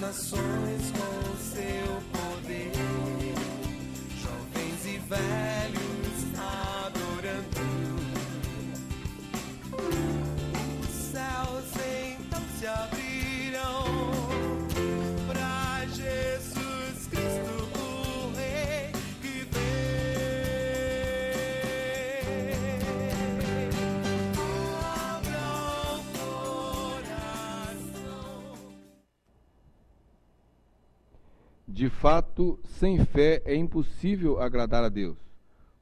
nações com seu poder, jovens e velhos adorando. Os céus então se abrirão para Jesus Cristo, o Rei que vem. Abra o coração. De fato, sem fé é impossível agradar a Deus,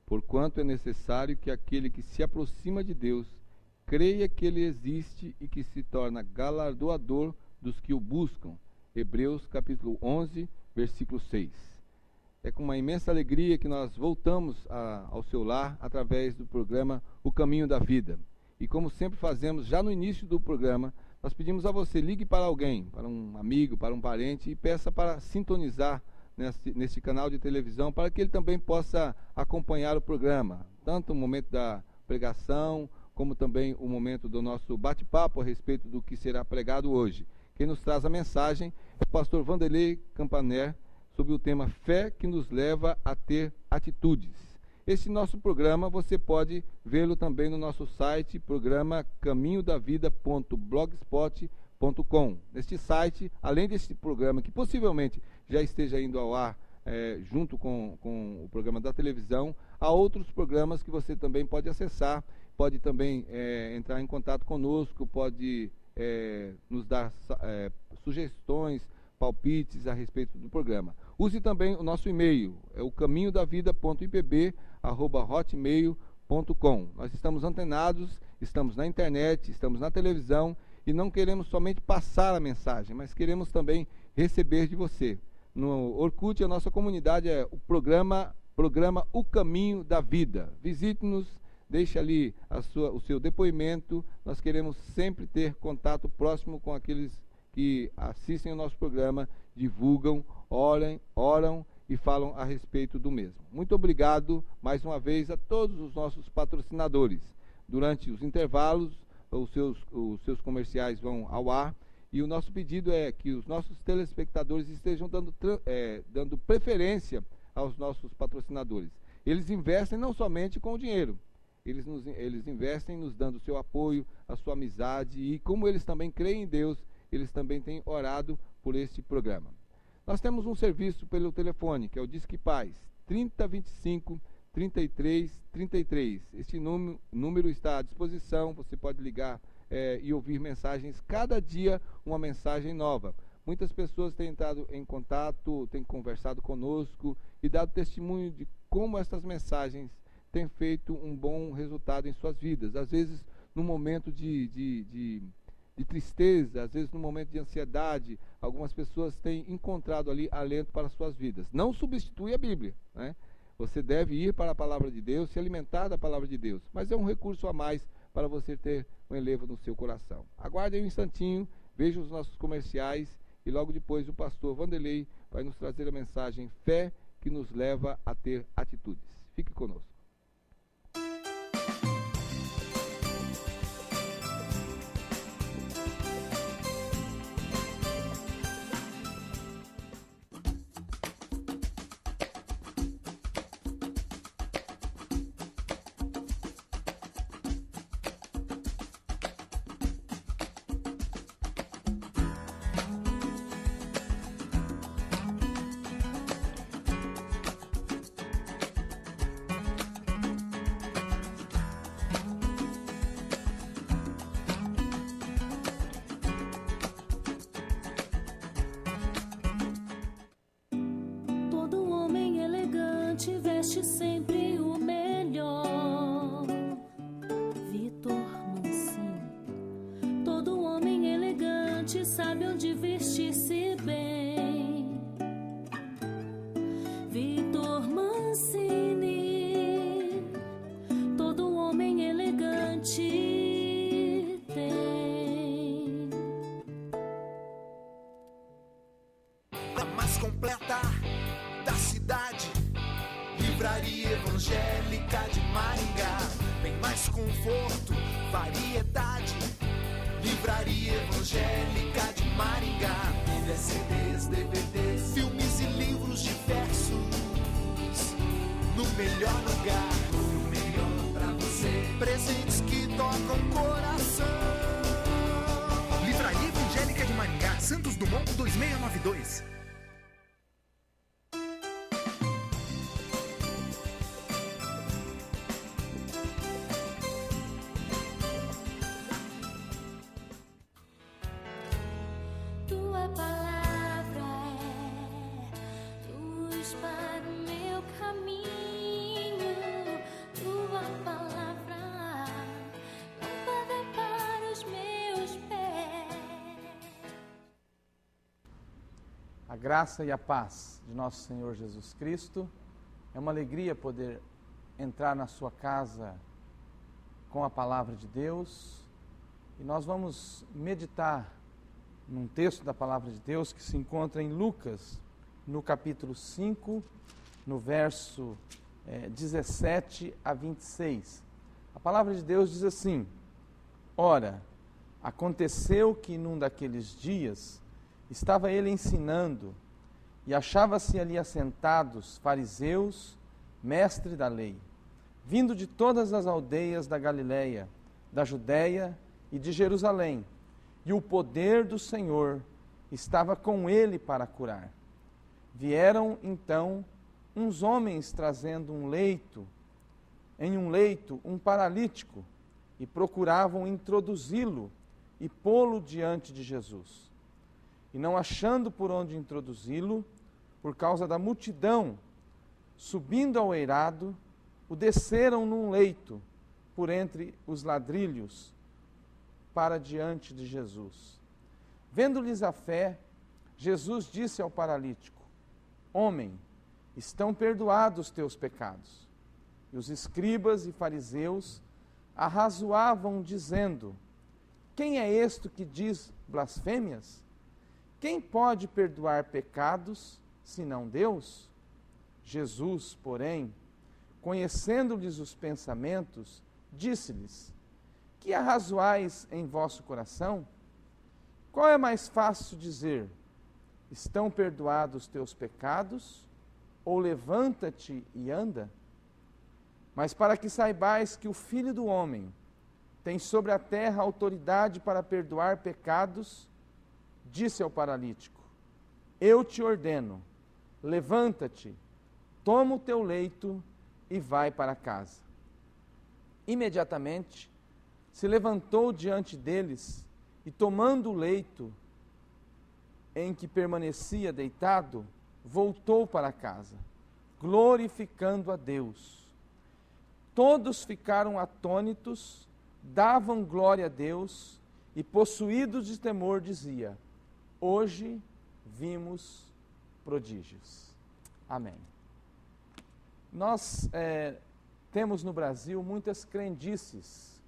porquanto é necessário que aquele que se aproxima de Deus creia que Ele existe e que se torna galardoador dos que o buscam. Hebreus capítulo 11, versículo 6. É com uma imensa alegria que nós voltamos ao seu lar através do programa O Caminho da Vida. E como sempre fazemos, já no início do programa, nós pedimos a você, ligue para alguém, para um amigo, para um parente, e peça para sintonizar nesse canal de televisão, para que ele também possa acompanhar o programa, tanto o momento da pregação, como também o momento do nosso bate-papo a respeito do que será pregado hoje. Quem nos traz a mensagem é o pastor Vanderlei Campaner, sobre o tema Fé que nos leva a ter atitudes. Esse nosso programa você pode vê-lo também no nosso site, programa caminhodavida.blogspot.com. Neste site, além deste programa que possivelmente já esteja indo ao ar junto com o programa da televisão, há outros programas que você também pode acessar, pode também entrar em contato conosco, pode nos dar sugestões, palpites a respeito do programa. Use também o nosso e-mail, é o caminhodavida.ipb@hotmail.com. Nós estamos antenados, estamos na internet, estamos na televisão e não queremos somente passar a mensagem, mas queremos também receber de você. No Orkut, a nossa comunidade é o programa O Caminho da Vida. Visite-nos, deixe ali o seu depoimento. Nós queremos sempre ter contato próximo com aqueles que assistem ao nosso programa, divulgam, oram e falam a respeito do mesmo. Muito obrigado mais uma vez a todos os nossos patrocinadores. Durante os intervalos, os seus comerciais vão ao ar e o nosso pedido é que os nossos telespectadores estejam dando preferência aos nossos patrocinadores. Eles investem não somente com o dinheiro, eles investem nos dando o seu apoio, a sua amizade, e como eles também creem em Deus, eles também têm orado por este programa. Nós temos um serviço pelo telefone, que é o Disque Paz, 3025 3333. Este número está à disposição, você pode ligar e ouvir mensagens, cada dia uma mensagem nova. Muitas pessoas têm entrado em contato, têm conversado conosco e dado testemunho de como essas mensagens têm feito um bom resultado em suas vidas. Às vezes, num momento de tristeza, às vezes no momento de ansiedade, algumas pessoas têm encontrado ali alento para as suas vidas. Não substitui a Bíblia, né? Você deve ir para a palavra de Deus, se alimentar da palavra de Deus, mas é um recurso a mais para você ter um elevo no seu coração. Aguarde aí um instantinho, veja os nossos comerciais e logo depois o pastor Vanderlei vai nos trazer a mensagem Fé que nos leva a ter atitudes. Fique conosco. Veste sempre o melhor. Vitor Mancini. Todo homem elegante sabe onde vestir-se bem. Vitor Mancini. Todo homem elegante tem. A mais completa da cidade, Livraria Evangélica de Maringá. Bem mais conforto, variedade. Livraria Evangélica de Maringá. Trilhas, CDs, DVDs, filmes e livros diversos. No melhor lugar, o melhor pra você. Presentes que tocam o coração. Livraria Evangélica de Maringá, Santos Dumont 2692. Tua palavra é luz para o meu caminho. Tua palavra, lâmpada para os meus pés. A graça e a paz de nosso Senhor Jesus Cristo. É uma alegria poder entrar na sua casa com a palavra de Deus. E nós vamos meditar num texto da palavra de Deus que se encontra em Lucas, no capítulo 5, no verso 17 a 26. A palavra de Deus diz assim: Ora, aconteceu que num daqueles dias estava ele ensinando, e achava-se ali assentados fariseus, mestre da lei, vindo de todas as aldeias da Galiléia, da Judéia e de Jerusalém, e o poder do Senhor estava com ele para curar. Vieram então uns homens trazendo em um leito um paralítico, e procuravam introduzi-lo e pô-lo diante de Jesus. E não achando por onde introduzi-lo, por causa da multidão, subindo ao eirado, o desceram num leito, por entre os ladrilhos, para diante de Jesus. Vendo-lhes a fé, Jesus disse ao paralítico: Homem, estão perdoados teus pecados. E os escribas e fariseus arrazoavam, dizendo: Quem é este que diz blasfêmias? Quem pode perdoar pecados, senão Deus? Jesus, porém, conhecendo-lhes os pensamentos, disse-lhes: Que arrazoais em vosso coração? Qual é mais fácil dizer: Estão perdoados teus pecados? Ou levanta-te e anda? Mas para que saibais que o Filho do Homem tem sobre a terra autoridade para perdoar pecados, disse ao paralítico: Eu te ordeno, levanta-te, toma o teu leito e vai para casa. Imediatamente se levantou diante deles e, tomando o leito em que permanecia deitado, voltou para casa, glorificando a Deus. Todos ficaram atônitos, davam glória a Deus e, possuídos de temor, dizia: Hoje vimos prodígios. Amém. Nós temos no Brasil muitas crendices.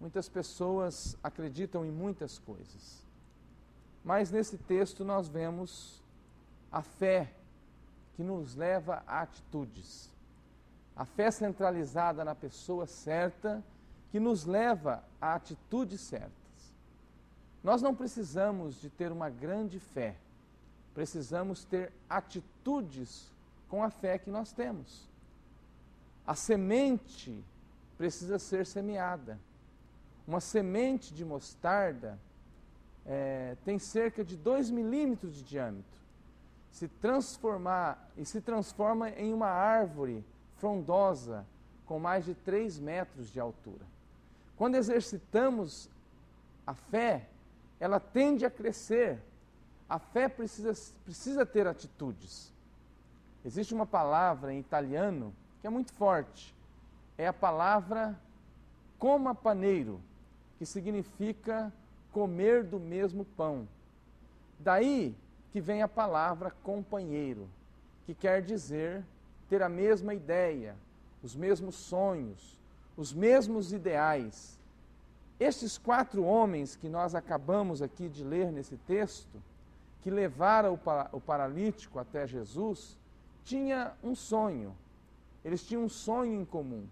Muitas pessoas acreditam em muitas coisas. Mas nesse texto nós vemos a fé que nos leva a atitudes. A fé centralizada na pessoa certa que nos leva a atitudes certas. Nós não precisamos de ter uma grande fé. Precisamos ter atitudes com a fé que nós temos. A semente precisa ser semeada. Uma semente de mostarda tem cerca de 2 milímetros de diâmetro. Se transforma em uma árvore frondosa com mais de 3 metros de altura. Quando exercitamos a fé, ela tende a crescer. A fé precisa ter atitudes. Existe uma palavra em italiano que é muito forte. É a palavra coma paneiro, que significa comer do mesmo pão. Daí que vem a palavra companheiro, que quer dizer ter a mesma ideia, os mesmos sonhos, os mesmos ideais. Estes 4 homens que nós acabamos aqui de ler nesse texto, que levaram o paralítico até Jesus, tinha um sonho. Eles tinham um sonho em comum.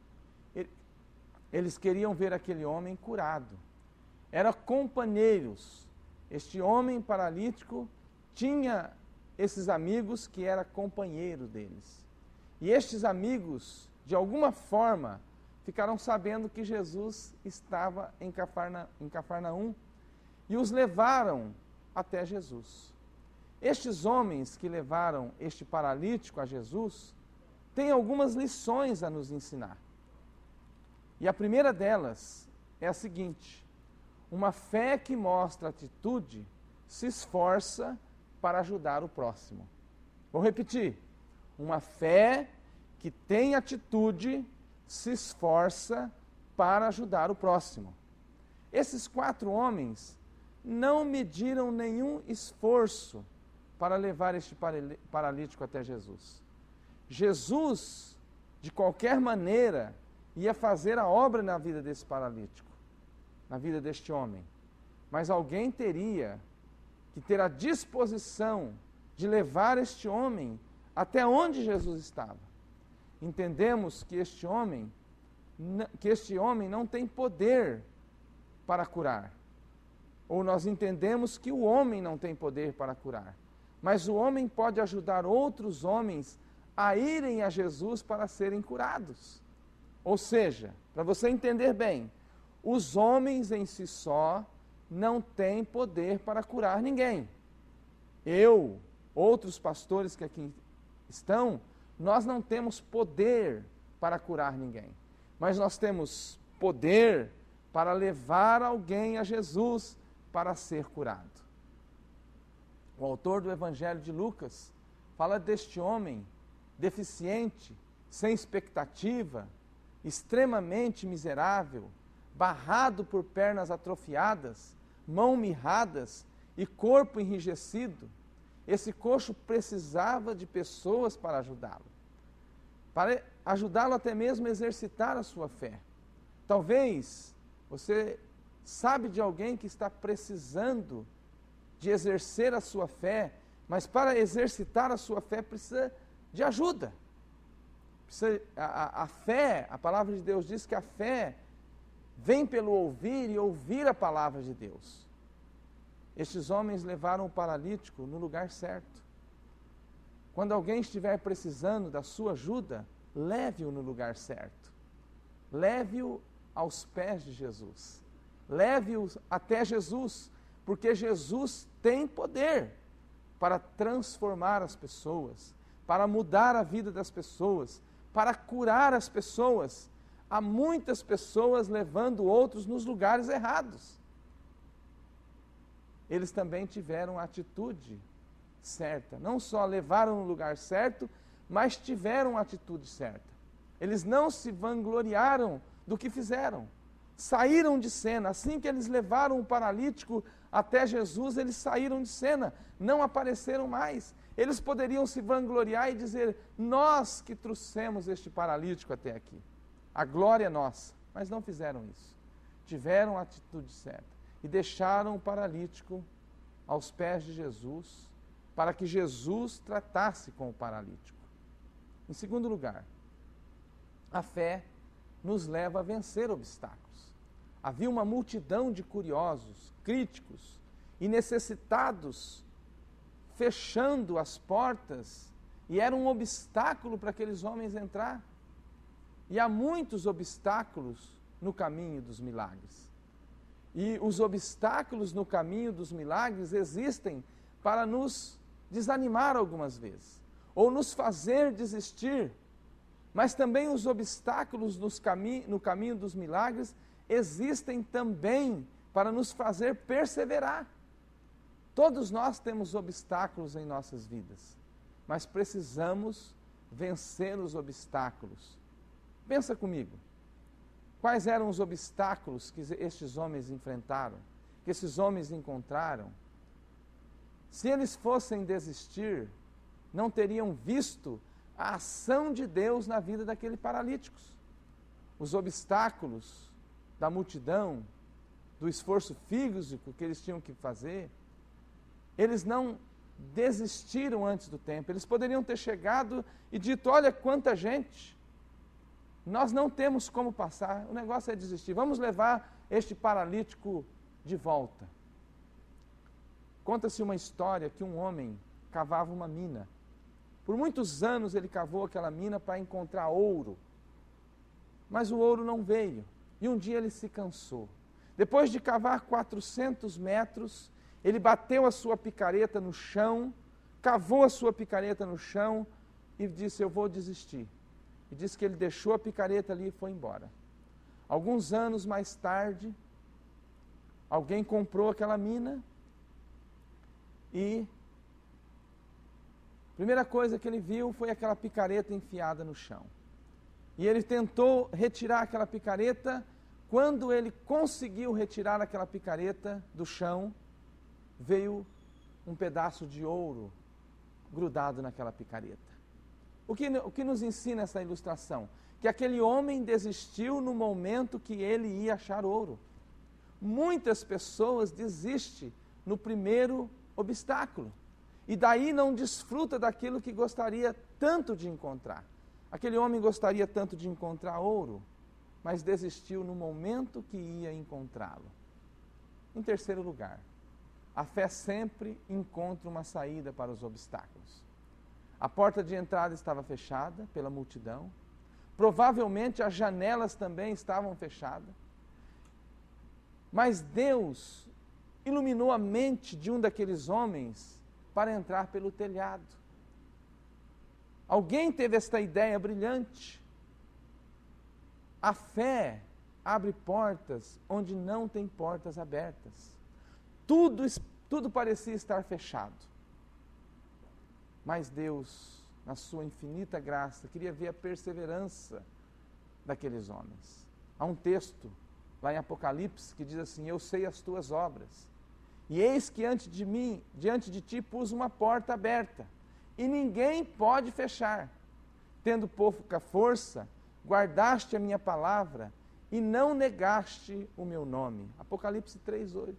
Eles queriam ver aquele homem curado. Eram companheiros Este homem paralítico tinha esses amigos que era companheiro deles. E estes amigos, de alguma forma, ficaram sabendo que Jesus estava em Cafarnaum e os levaram até Jesus. Estes homens que levaram este paralítico a Jesus têm algumas lições a nos ensinar. E a primeira delas é a seguinte: uma fé que mostra atitude se esforça para ajudar o próximo. Vou repetir. Uma fé que tem atitude se esforça para ajudar o próximo. Esses 4 homens não mediram nenhum esforço para levar este paralítico até Jesus. Jesus, de qualquer maneira, ia fazer a obra na vida desse paralítico, na vida deste homem. Mas alguém teria que ter a disposição de levar este homem até onde Jesus estava. Entendemos que este homem não tem poder para curar. Ou nós entendemos que o homem não tem poder para curar. Mas o homem pode ajudar outros homens a irem a Jesus para serem curados. Ou seja, para você entender bem, os homens em si só não têm poder para curar ninguém. Eu, outros pastores que aqui estão, nós não temos poder para curar ninguém. Mas nós temos poder para levar alguém a Jesus para ser curado. O autor do Evangelho de Lucas fala deste homem deficiente, sem expectativa, extremamente miserável, barrado por pernas atrofiadas, mãos mirradas e corpo enrijecido. Esse coxo precisava de pessoas para ajudá-lo até mesmo a exercitar a sua fé. Talvez você sabe de alguém que está precisando de exercer a sua fé, mas para exercitar a sua fé precisa de ajuda. A fé, a palavra de Deus diz que a fé vem pelo ouvir e ouvir a palavra de Deus. Estes homens levaram o paralítico no lugar certo. Quando alguém estiver precisando da sua ajuda, leve-o no lugar certo. Leve-o aos pés de Jesus. Leve-o até Jesus, porque Jesus tem poder para transformar as pessoas, para mudar a vida das pessoas, para curar as pessoas. Há muitas pessoas levando outros nos lugares errados. Eles também tiveram a atitude certa. Não só levaram no lugar certo, mas tiveram a atitude certa. Eles não se vangloriaram do que fizeram. Saíram de cena. Assim que eles levaram o paralítico até Jesus, eles saíram de cena. Não apareceram mais. Eles poderiam se vangloriar e dizer: nós que trouxemos este paralítico até aqui. A glória é nossa. Mas não fizeram isso. Tiveram a atitude certa. E deixaram o paralítico aos pés de Jesus, para que Jesus tratasse com o paralítico. Em segundo lugar, a fé nos leva a vencer obstáculos. Havia uma multidão de curiosos, críticos e necessitados fechando as portas, e era um obstáculo para aqueles homens entrar. E há muitos obstáculos no caminho dos milagres. E os obstáculos no caminho dos milagres existem para nos desanimar algumas vezes, ou nos fazer desistir. Mas também os obstáculos no caminho dos milagres existem também para nos fazer perseverar. Todos nós temos obstáculos em nossas vidas, mas precisamos vencer os obstáculos. Pensa comigo. Quais eram os obstáculos que estes homens enfrentaram, que esses homens encontraram? Se eles fossem desistir, não teriam visto a ação de Deus na vida daqueles paralíticos. Os obstáculos da multidão, do esforço físico que eles tinham que fazer, eles não desistiram antes do tempo. Eles poderiam ter chegado e dito: olha quanta gente, nós não temos como passar, o negócio é desistir, vamos levar este paralítico de volta. Conta-se uma história que um homem cavava uma mina. Por muitos anos ele cavou aquela mina para encontrar ouro. Mas o ouro não veio. E um dia ele se cansou. Depois de cavar 400 metros, ele bateu a sua picareta no chão, cavou a sua picareta no chão e disse: eu vou desistir. E disse que ele deixou a picareta ali e foi embora. Alguns anos mais tarde, alguém comprou aquela mina e a primeira coisa que ele viu foi aquela picareta enfiada no chão. E ele tentou retirar aquela picareta. Quando ele conseguiu retirar aquela picareta do chão, veio um pedaço de ouro grudado naquela picareta. O que nos ensina essa ilustração? Que aquele homem desistiu no momento que ele ia achar ouro. Muitas pessoas desistem no primeiro obstáculo e daí não desfruta daquilo que gostaria tanto de encontrar. Aquele homem gostaria tanto de encontrar ouro, mas desistiu no momento que ia encontrá-lo. Em terceiro lugar, a fé sempre encontra uma saída para os obstáculos. A porta de entrada estava fechada pela multidão, provavelmente as janelas também estavam fechadas, mas Deus iluminou a mente de um daqueles homens para entrar pelo telhado. Alguém teve esta ideia brilhante. A fé abre portas onde não tem portas abertas. Tudo parecia estar fechado. Mas Deus, na sua infinita graça, queria ver a perseverança daqueles homens. Há um texto lá em Apocalipse que diz assim: eu sei as tuas obras, e eis que diante de ti pus uma porta aberta, e ninguém pode fechar. Tendo pouca força, guardaste a minha palavra e não negaste o meu nome. Apocalipse 3:8.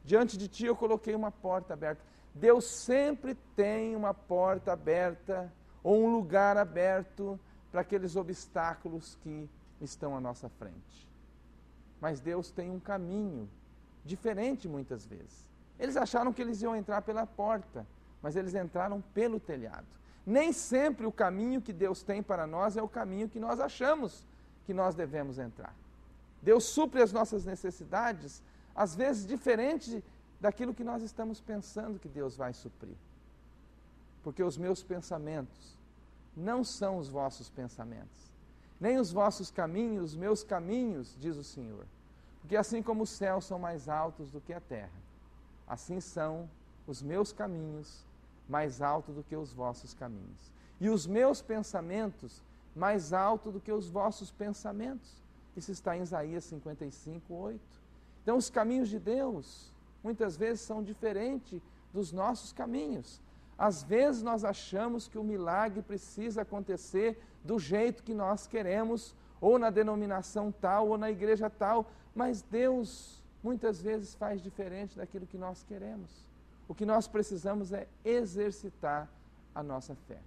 Diante de ti eu coloquei uma porta aberta. Deus sempre tem uma porta aberta ou um lugar aberto para aqueles obstáculos que estão à nossa frente. Mas Deus tem um caminho diferente muitas vezes. Eles acharam que eles iam entrar pela porta, mas eles entraram pelo telhado. Nem sempre o caminho que Deus tem para nós é o caminho que nós achamos que nós devemos entrar. Deus supre as nossas necessidades, às vezes diferente daquilo que nós estamos pensando que Deus vai suprir. Porque os meus pensamentos não são os vossos pensamentos, nem os vossos caminhos, os meus caminhos, diz o Senhor. Porque assim como os céus são mais altos do que a terra, assim são os meus caminhos mais altos do que os vossos caminhos. E os meus pensamentos mais altos do que os vossos pensamentos. Isso está em Isaías 55:8. Então os caminhos de Deus, muitas vezes, são diferentes dos nossos caminhos. Às vezes nós achamos que o milagre precisa acontecer do jeito que nós queremos, ou na denominação tal, ou na igreja tal, mas Deus muitas vezes faz diferente daquilo que nós queremos. O que nós precisamos é exercitar a nossa fé.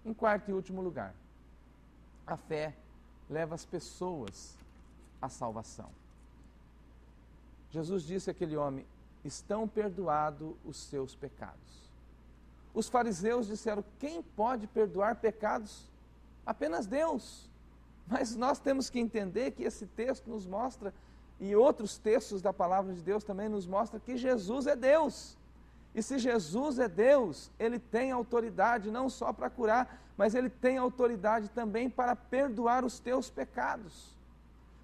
Em quarto e último lugar, a fé leva as pessoas à salvação. Jesus disse àquele homem: estão perdoados os seus pecados. Os fariseus disseram: quem pode perdoar pecados? Apenas Deus. Mas nós temos que entender que esse texto nos mostra, e outros textos da palavra de Deus também nos mostram, que Jesus é Deus. E se Jesus é Deus, Ele tem autoridade não só para curar, mas Ele tem autoridade também para perdoar os teus pecados.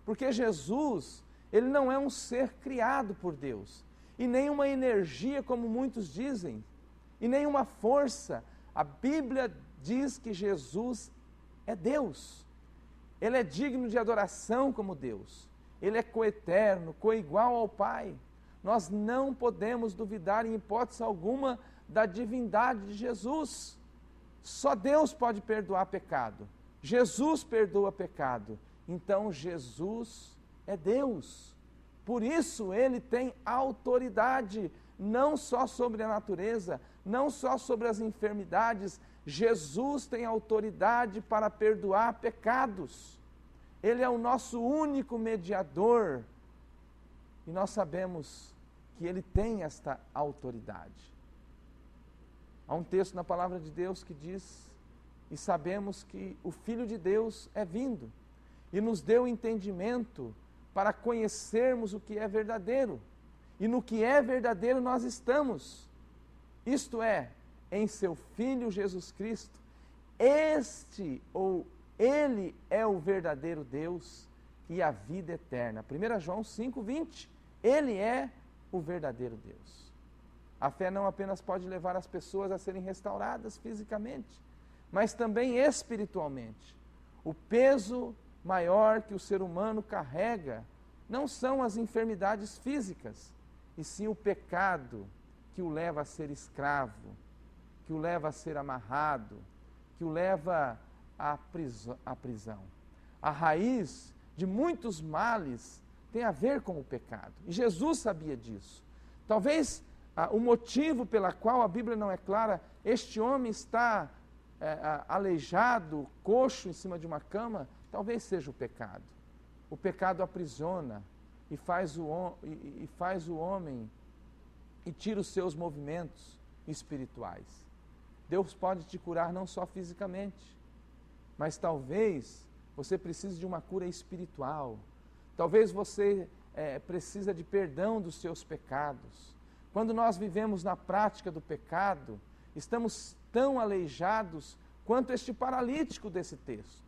Porque Jesus, Ele não é um ser criado por Deus, e nem uma energia, como muitos dizem, e nem uma força. A Bíblia diz que Jesus é Deus. Ele é digno de adoração como Deus. Ele é coeterno, coigual ao Pai. Nós não podemos duvidar em hipótese alguma da divindade de Jesus. Só Deus pode perdoar pecado. Jesus perdoa pecado. Então Jesus é Deus. Por isso Ele tem autoridade, não só sobre a natureza, não só sobre as enfermidades. Jesus tem autoridade para perdoar pecados. Ele é o nosso único mediador. E nós sabemos que ele tem esta autoridade. Há um texto na palavra de Deus que diz, e sabemos que o Filho de Deus é vindo e nos deu entendimento para conhecermos o que é verdadeiro. E no que é verdadeiro nós estamos, isto é, em seu Filho Jesus Cristo. Ele é o verdadeiro Deus e a vida eterna. 1 João 5,20, ele é o verdadeiro Deus. A fé não apenas pode levar as pessoas a serem restauradas fisicamente, mas também espiritualmente. O peso maior que o ser humano carrega não são as enfermidades físicas, e sim o pecado que o leva a ser escravo, que o leva a ser amarrado, que o leva à prisão. A raiz de muitos males tem a ver com o pecado, e Jesus sabia disso. Talvez o motivo pela qual a Bíblia não é clara, este homem está aleijado, coxo em cima de uma cama, talvez seja o pecado. O pecado aprisiona e faz o homem e tira os seus movimentos espirituais. Deus pode te curar não só fisicamente, mas talvez você precise de uma cura espiritual. Talvez você precisa de perdão dos seus pecados. Quando nós vivemos na prática do pecado, estamos tão aleijados quanto este paralítico desse texto.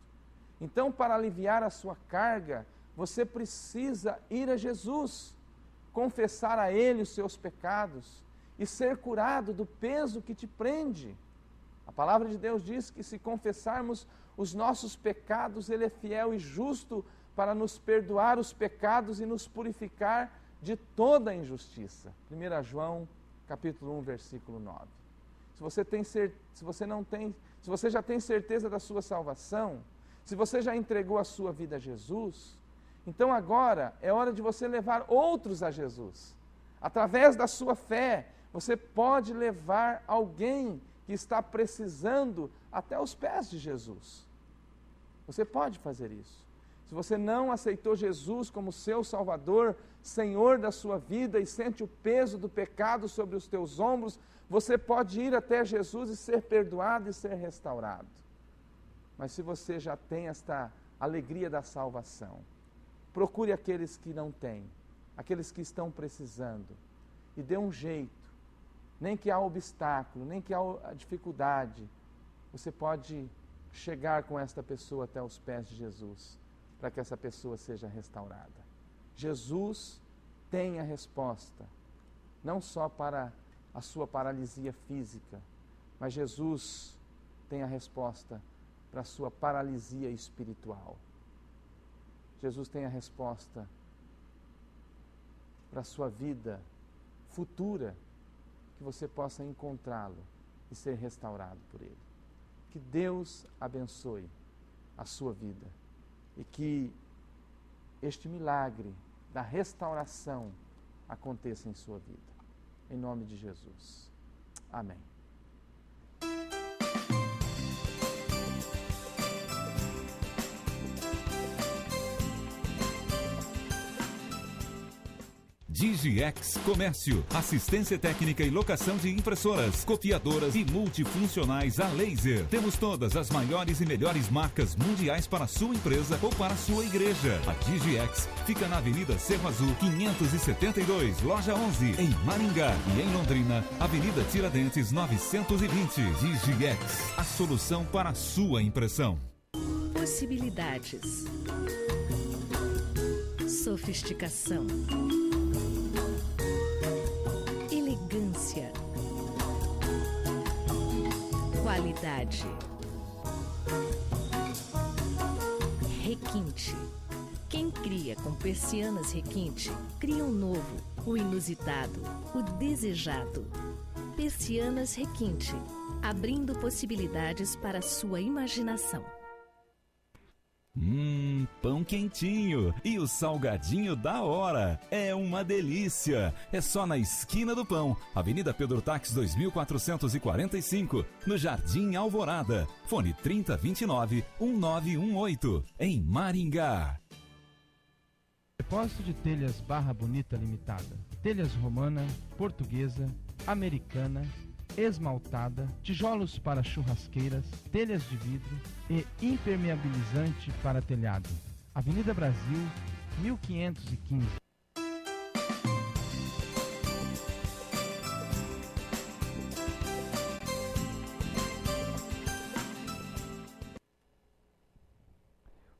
Então, para aliviar a sua carga, você precisa ir a Jesus, confessar a Ele os seus pecados e ser curado do peso que te prende. A palavra de Deus diz que se confessarmos os nossos pecados, Ele é fiel e justo para nos perdoar os pecados e nos purificar de toda a injustiça. 1 João, capítulo 1, versículo 9. Se você já tem certeza da sua salvação, se você já entregou a sua vida a Jesus, então agora é hora de você levar outros a Jesus. Através da sua fé, você pode levar alguém que está precisando até os pés de Jesus. Você pode fazer isso. Se você não aceitou Jesus como seu Salvador, Senhor da sua vida e sente o peso do pecado sobre os teus ombros, você pode ir até Jesus e ser perdoado e ser restaurado. Mas se você já tem esta alegria da salvação, procure aqueles que não têm, aqueles que estão precisando, e dê um jeito. Nem que há obstáculo, nem que há dificuldade, você pode chegar com esta pessoa até os pés de Jesus, para que essa pessoa seja restaurada. Jesus tem a resposta, não só para a sua paralisia física, mas Jesus tem a resposta para a sua paralisia espiritual. Jesus tem a resposta para a sua vida futura, que você possa encontrá-lo e ser restaurado por Ele. Que Deus abençoe a sua vida e que este milagre da restauração aconteça em sua vida. Em nome de Jesus. Amém. DigiX Comércio, assistência técnica e locação de impressoras, copiadoras e multifuncionais a laser. Temos todas as maiores e melhores marcas mundiais para a sua empresa ou para a sua igreja. A DigiX fica na Avenida Cerro Azul, 572, Loja 11, em Maringá, e em Londrina, Avenida Tiradentes, 920. DigiX, a solução para a sua impressão. Possibilidades. Sofisticação. Elegância. Qualidade. Requinte. Quem cria com persianas requinte, cria o novo, o inusitado, o desejado. Persianas Requinte, abrindo possibilidades para a sua imaginação. Pão quentinho e o salgadinho da hora. É uma delícia. É só na esquina do pão, Avenida Pedro Taques 2445, no Jardim Alvorada. Fone 3029-1918, em Maringá. Depósito de Telhas Barra Bonita Limitada. telhas romana, portuguesa, americana, esmaltada, tijolos para churrasqueiras, telhas de vidro e impermeabilizante para telhado. Avenida Brasil, 1515.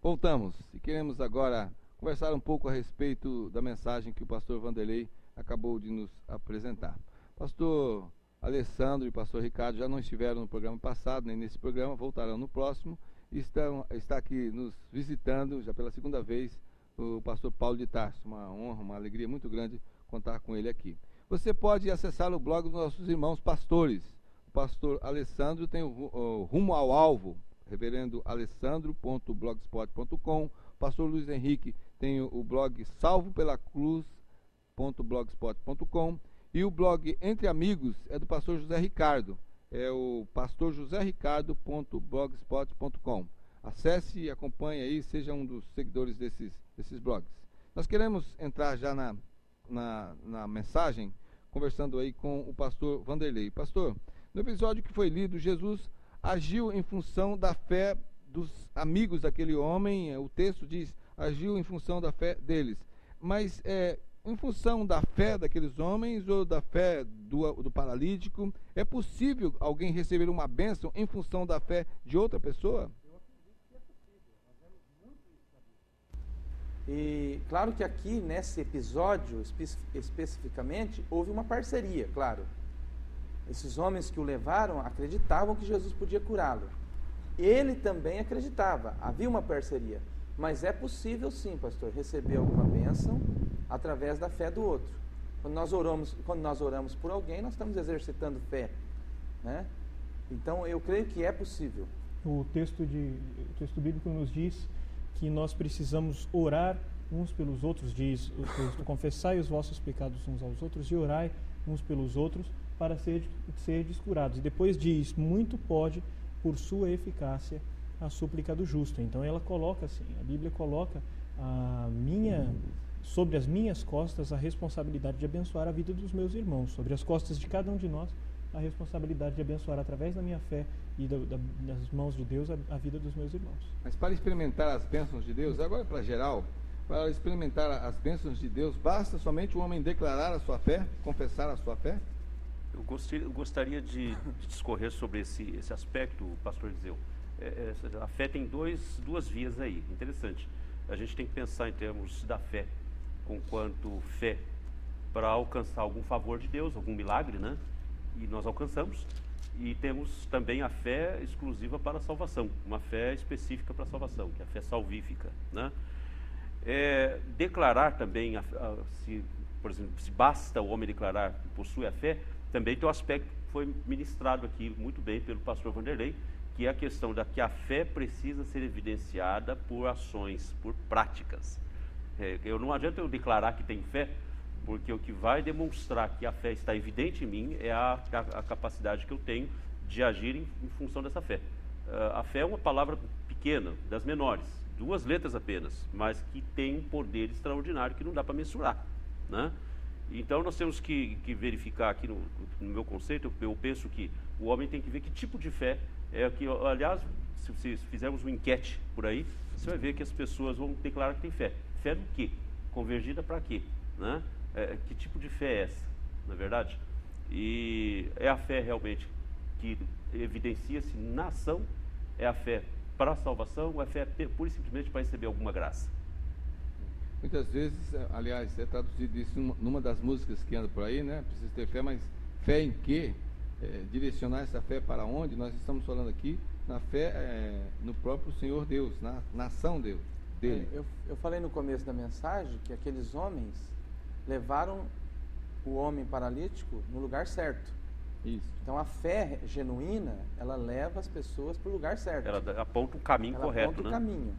Voltamos e queremos agora conversar um pouco a respeito da mensagem que o pastor Vanderlei acabou de nos apresentar. Pastor Alessandro e o pastor Ricardo já não estiveram no programa passado, nem nesse programa, voltarão no próximo. E está aqui nos visitando, já pela segunda vez, o pastor Paulo de Tarso. Uma honra, uma alegria muito grande contar com ele aqui. Você pode acessar o blog dos nossos irmãos pastores. O pastor Alessandro tem o Rumo ao Alvo, reverendoalessandro.blogspot.com. O pastor Luiz Henrique tem o blog salvopelacruz.blogspot.com. E o blog Entre Amigos é do pastor José Ricardo, é o pastorjosericardo.blogspot.com. Acesse e acompanhe aí, seja um dos seguidores desses blogs. Nós queremos entrar já na mensagem, conversando aí com o pastor Vanderlei. Pastor, no episódio que foi lido, Jesus agiu em função da fé dos amigos daquele homem, o texto diz, agiu em função da fé deles. Mas em função da fé daqueles homens ou da fé do paralítico, é possível alguém receber uma bênção em função da fé de outra pessoa? Eu acredito que é possível. Nós vemos muito isso na Bíblia. E claro que aqui, nesse episódio, especificamente, houve uma parceria, claro. Esses homens que o levaram acreditavam que Jesus podia curá-lo. Ele também acreditava, havia uma parceria. Mas é possível sim, pastor, receber alguma bênção através da fé do outro. Quando nós oramos por alguém, nós estamos exercitando fé, né? Então eu creio que é possível. O texto bíblico nos diz que nós precisamos orar uns pelos outros, diz o texto, confessai os vossos pecados uns aos outros e orai uns pelos outros para serdes curados. E depois diz, muito pode por sua eficácia a súplica do justo. Então ela coloca assim, a Bíblia coloca sobre as minhas costas a responsabilidade de abençoar a vida dos meus irmãos, sobre as costas de cada um de nós a responsabilidade de abençoar através da minha fé e das mãos de Deus a vida dos meus irmãos. Mas para experimentar as bênçãos de Deus, agora para geral, para experimentar as bênçãos de Deus, basta somente o homem declarar a sua fé, confessar a sua fé? Eu gostaria de discorrer sobre esse aspecto, pastor Eliseu. A fé tem duas vias aí, interessante. A gente tem que pensar em termos da fé, enquanto fé para alcançar algum favor de Deus, algum milagre, né? E nós alcançamos. E temos também a fé exclusiva para a salvação, uma fé específica para a salvação, que é a fé salvífica, né? Declarar também, por exemplo, se basta o homem declarar que possui a fé, também tem um aspecto que foi ministrado aqui muito bem pelo pastor Vanderlei, que é a questão da que a fé precisa ser evidenciada por ações, por práticas. Não adianta eu declarar que tenho fé, porque o que vai demonstrar que a fé está evidente em mim é a capacidade que eu tenho de agir em função dessa fé. A fé é uma palavra pequena, das menores, 2 letras apenas, mas que tem um poder extraordinário que não dá para mensurar, né? Então nós temos que verificar aqui no meu conceito, eu penso que o homem tem que ver que tipo de fé é que, aliás, se fizermos uma enquete por aí, você vai ver que as pessoas vão declarar que tem fé. Fé no quê? Convergida para quê? Né? Que tipo de fé é essa, na verdade? E é a fé realmente que evidencia-se na ação? É a fé para a salvação ou é a fé pura e simplesmente para receber alguma graça? Muitas vezes, aliás, é traduzido isso numa das músicas que anda por aí, né? Precisa ter fé, mas fé em quê? Direcionar essa fé para onde? Nós estamos falando aqui na fé no próprio Senhor Deus, na ação dele. Eu falei no começo da mensagem que aqueles homens levaram o homem paralítico no lugar certo. Isso. Então a fé genuína, ela leva as pessoas para o lugar certo. Ela aponta o caminho correto, aponta né? o caminho.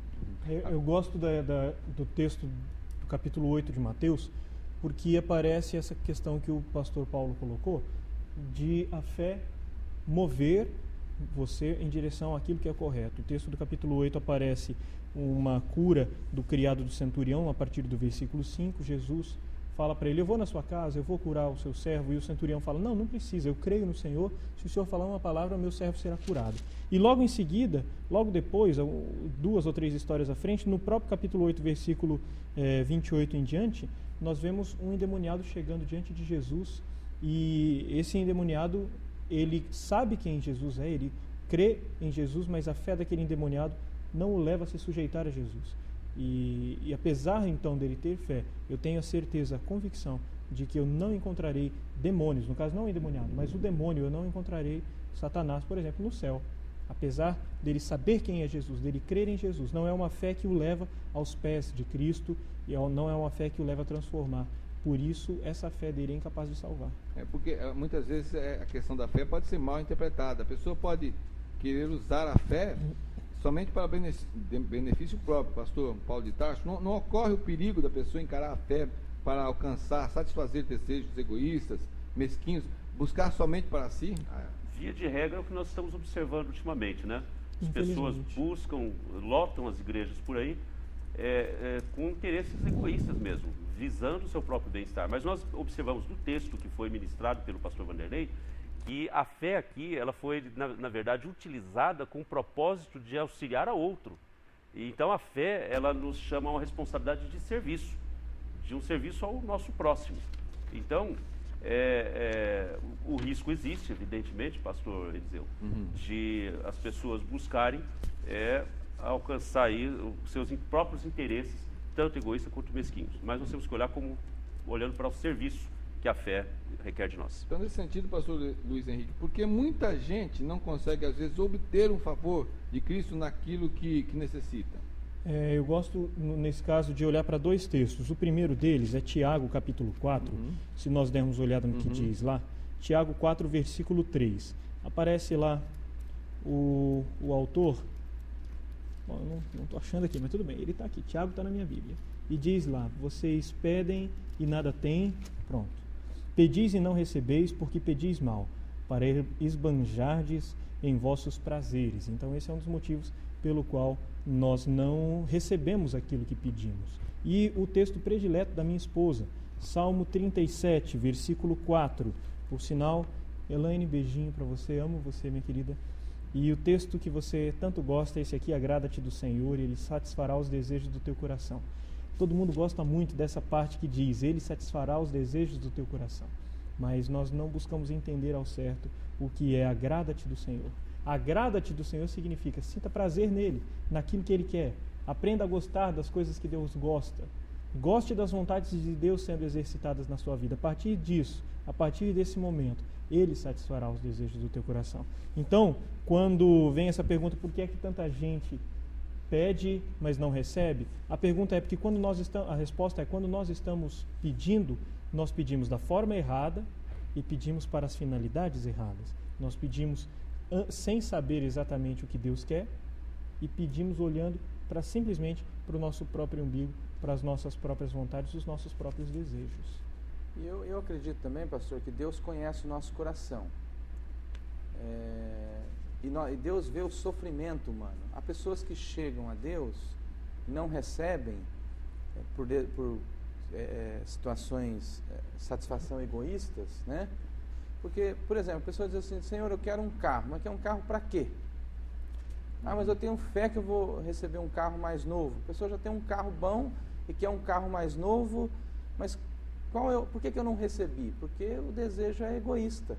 Eu gosto do texto do capítulo 8 de Mateus, porque aparece essa questão que o pastor Paulo colocou, de a fé mover você em direção àquilo que é correto. O texto do capítulo 8 aparece uma cura do criado do centurião, a partir do versículo 5, Jesus fala para ele, eu vou na sua casa, eu vou curar o seu servo, e o centurião fala, não precisa, eu creio no Senhor, se o Senhor falar uma palavra, meu servo será curado. E logo em seguida, logo depois, 2 ou 3 histórias à frente, no próprio capítulo 8, versículo 28 em diante, nós vemos um endemoniado chegando diante de Jesus, e esse endemoniado, ele sabe quem Jesus é, ele crê em Jesus, mas a fé daquele endemoniado não o leva a se sujeitar a Jesus. E apesar então dele ter fé, eu tenho a certeza, a convicção de que eu não encontrarei demônios, no caso não endemoniado, mas o demônio, eu não encontrarei Satanás, por exemplo, no céu. Apesar dele saber quem é Jesus, dele crer em Jesus, não é uma fé que o leva aos pés de Cristo, e não é uma fé que o leva a transformar. Por isso, essa fé dele é incapaz de salvar. Porque muitas vezes a questão da fé pode ser mal interpretada. A pessoa pode querer usar a fé somente para benefício próprio. Pastor Paulo de Tarso, não ocorre o perigo da pessoa encarar a fé para alcançar, satisfazer desejos egoístas, mesquinhos, buscar somente para si? Via de regra é o que nós estamos observando ultimamente, né? As pessoas buscam, lotam as igrejas por aí com interesses egoístas mesmo, visando o seu próprio bem-estar. Mas nós observamos no texto que foi ministrado pelo pastor Vanderlei, que a fé aqui, ela foi, na verdade, utilizada com o propósito de auxiliar a outro. E, então, a fé, ela nos chama a uma responsabilidade de serviço, de um serviço ao nosso próximo. Então, o risco existe, evidentemente, pastor Eliseu, de as pessoas buscarem alcançar aí os seus próprios interesses, tanto egoístas quanto mesquinhos. Mas nós temos que olhar como olhando para o serviço que a fé requer de nós. Então, nesse sentido, pastor Luiz Henrique, porque muita gente não consegue, às vezes, obter um favor de Cristo naquilo que necessita. Eu gosto, nesse caso, de olhar para 2 textos. O primeiro deles é Tiago, capítulo 4, se nós dermos uma olhada no que diz lá. Tiago 4, versículo 3. Aparece lá o autor, bom, eu não estou achando aqui, mas tudo bem, ele está aqui, Tiago está na minha Bíblia. E diz lá, vocês pedem e nada têm, pronto. Pedis e não recebeis, porque pedis mal, para esbanjardes em vossos prazeres. Então, esse é um dos motivos pelo qual nós não recebemos aquilo que pedimos. E o texto predileto da minha esposa, Salmo 37, versículo 4. Por sinal, Elaine, beijinho para você, amo você, minha querida. E o texto que você tanto gosta, esse aqui, agrada-te do Senhor, e Ele satisfará os desejos do teu coração. Todo mundo gosta muito dessa parte que diz, Ele satisfará os desejos do teu coração. Mas nós não buscamos entender ao certo o que é agrada-te do Senhor. Agrada-te do Senhor significa, sinta prazer nele, naquilo que Ele quer. Aprenda a gostar das coisas que Deus gosta. Goste das vontades de Deus sendo exercitadas na sua vida. A partir disso, a partir desse momento, Ele satisfará os desejos do teu coração. Então, quando vem essa pergunta, por que é que tanta gente pede, mas não recebe? A pergunta é porque a resposta é quando nós estamos pedindo, nós pedimos da forma errada e pedimos para as finalidades erradas. Nós pedimos sem saber exatamente o que Deus quer e pedimos olhando simplesmente para o nosso próprio umbigo, para as nossas próprias vontades, os nossos próprios desejos. E eu acredito também, pastor, que Deus conhece o nosso coração. E Deus vê o sofrimento humano. Há pessoas que chegam a Deus e não recebem por situações, satisfação egoístas, né? Porque, por exemplo, a pessoa diz assim, Senhor, eu quero um carro, mas quer um carro para quê? Mas eu tenho fé que eu vou receber um carro mais novo. A pessoa já tem um carro bom e quer um carro mais novo, mas por que eu não recebi? Porque o desejo é egoísta.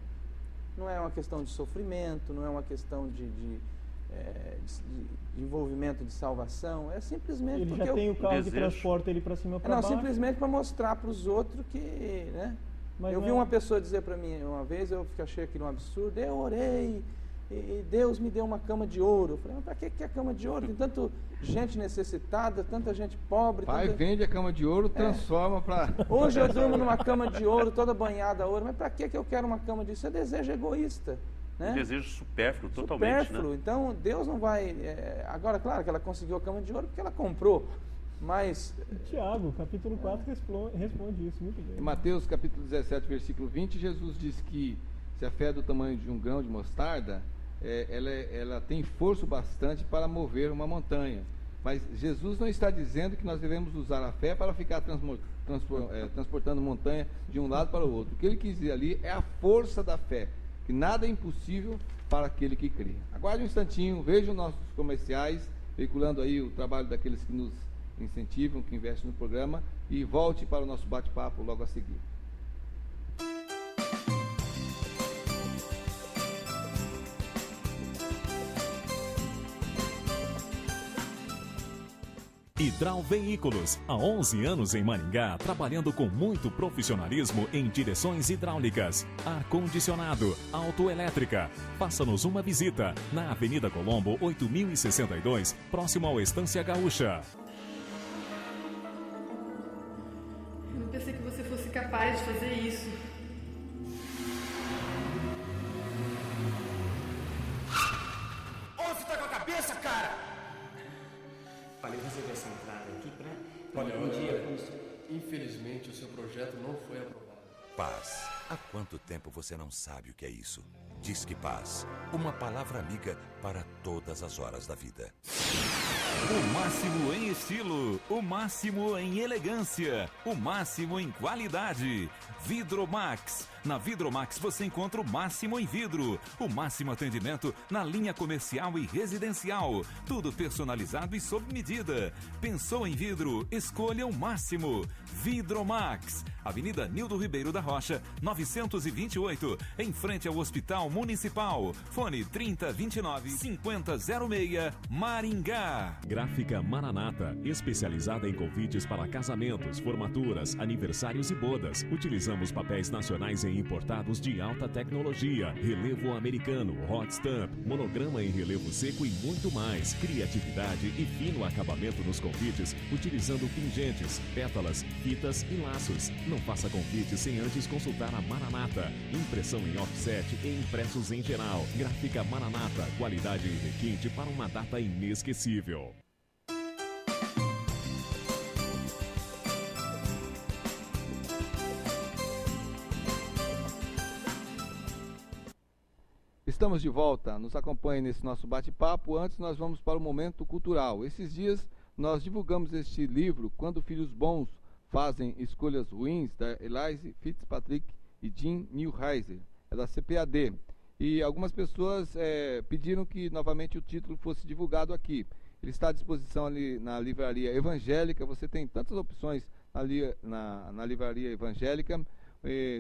Não é uma questão de sofrimento, não é uma questão de envolvimento de salvação, é simplesmente ele porque já tem o carro que transporta ele para cima para baixo. Não, simplesmente para mostrar para os outros que, né? Eu vi uma pessoa dizer para mim uma vez, eu achei aquilo um absurdo, eu orei e Deus me deu uma cama de ouro. Eu falei, mas para que é cama de ouro? Tem tanta gente necessitada, tanta gente pobre. Pai, vende a cama de ouro, transforma para... Hoje eu durmo numa cama de ouro, toda banhada a ouro, mas para que eu quero uma cama disso? É desejo egoísta. Né? Um desejo supérfluo, totalmente. Supérfluo, né? Então Deus não vai... Agora, claro que ela conseguiu a cama de ouro porque ela comprou, mas... Tiago, capítulo 4, responde isso muito bem. Em Mateus, capítulo 17, versículo 20, Jesus diz que se a fé é do tamanho de um grão de mostarda, ela tem força bastante para mover uma montanha. Mas Jesus não está dizendo que nós devemos usar a fé para ficar transportando montanha de um lado para o outro. O que ele quis dizer ali é a força da fé, que nada é impossível para aquele que crê. Aguarde um instantinho, veja os nossos comerciais, veiculando aí o trabalho daqueles que nos incentivam, que investem no programa, e volte para o nosso bate-papo logo a seguir. Hidral Veículos, há 11 anos em Maringá, trabalhando com muito profissionalismo em direções hidráulicas, ar-condicionado, autoelétrica. Faça-nos uma visita na Avenida Colombo, 8062, próximo ao Estância Gaúcha. Eu não pensei que você fosse capaz de fazer isso. Onde você tá com a cabeça, cara? Falei resolver essa entrada aqui pra... Olha, infelizmente o seu projeto não foi aprovado. Paz. Há quanto tempo você não sabe o que é isso? Disque Paz. Uma palavra amiga para todas as horas da vida. O máximo em estilo, o máximo em elegância, o máximo em qualidade. Vidromax. Na Vidromax você encontra o máximo em vidro, o máximo atendimento na linha comercial e residencial. Tudo personalizado e sob medida. Pensou em vidro? Escolha o máximo. Vidromax. Avenida Nildo Ribeiro da Rocha, 928, em frente ao Hospital Municipal. Fone 3029-5006, Maringá. Gráfica Maranata, especializada em convites para casamentos, formaturas, aniversários e bodas. Utilizamos papéis nacionais e importados de alta tecnologia, relevo americano, hot stamp, monograma em relevo seco e muito mais. Criatividade e fino acabamento nos convites, utilizando pingentes, pétalas, fitas e laços. Não faça convite sem antes consultar a Maranata. Impressão em offset e impressos em geral. Gráfica Maranata, qualidade e requinte para uma data inesquecível. Estamos de volta, nos acompanhe nesse nosso bate-papo. Antes nós vamos para o momento cultural. Esses dias nós divulgamos este livro, Quando Filhos Bons Fazem Escolhas Ruins, da Elyse Fitzpatrick e Jim Neuheiser, é da CPAD. E algumas pessoas pediram que novamente o título fosse divulgado aqui. Ele está à disposição ali na livraria evangélica, você tem tantas opções na livraria evangélica.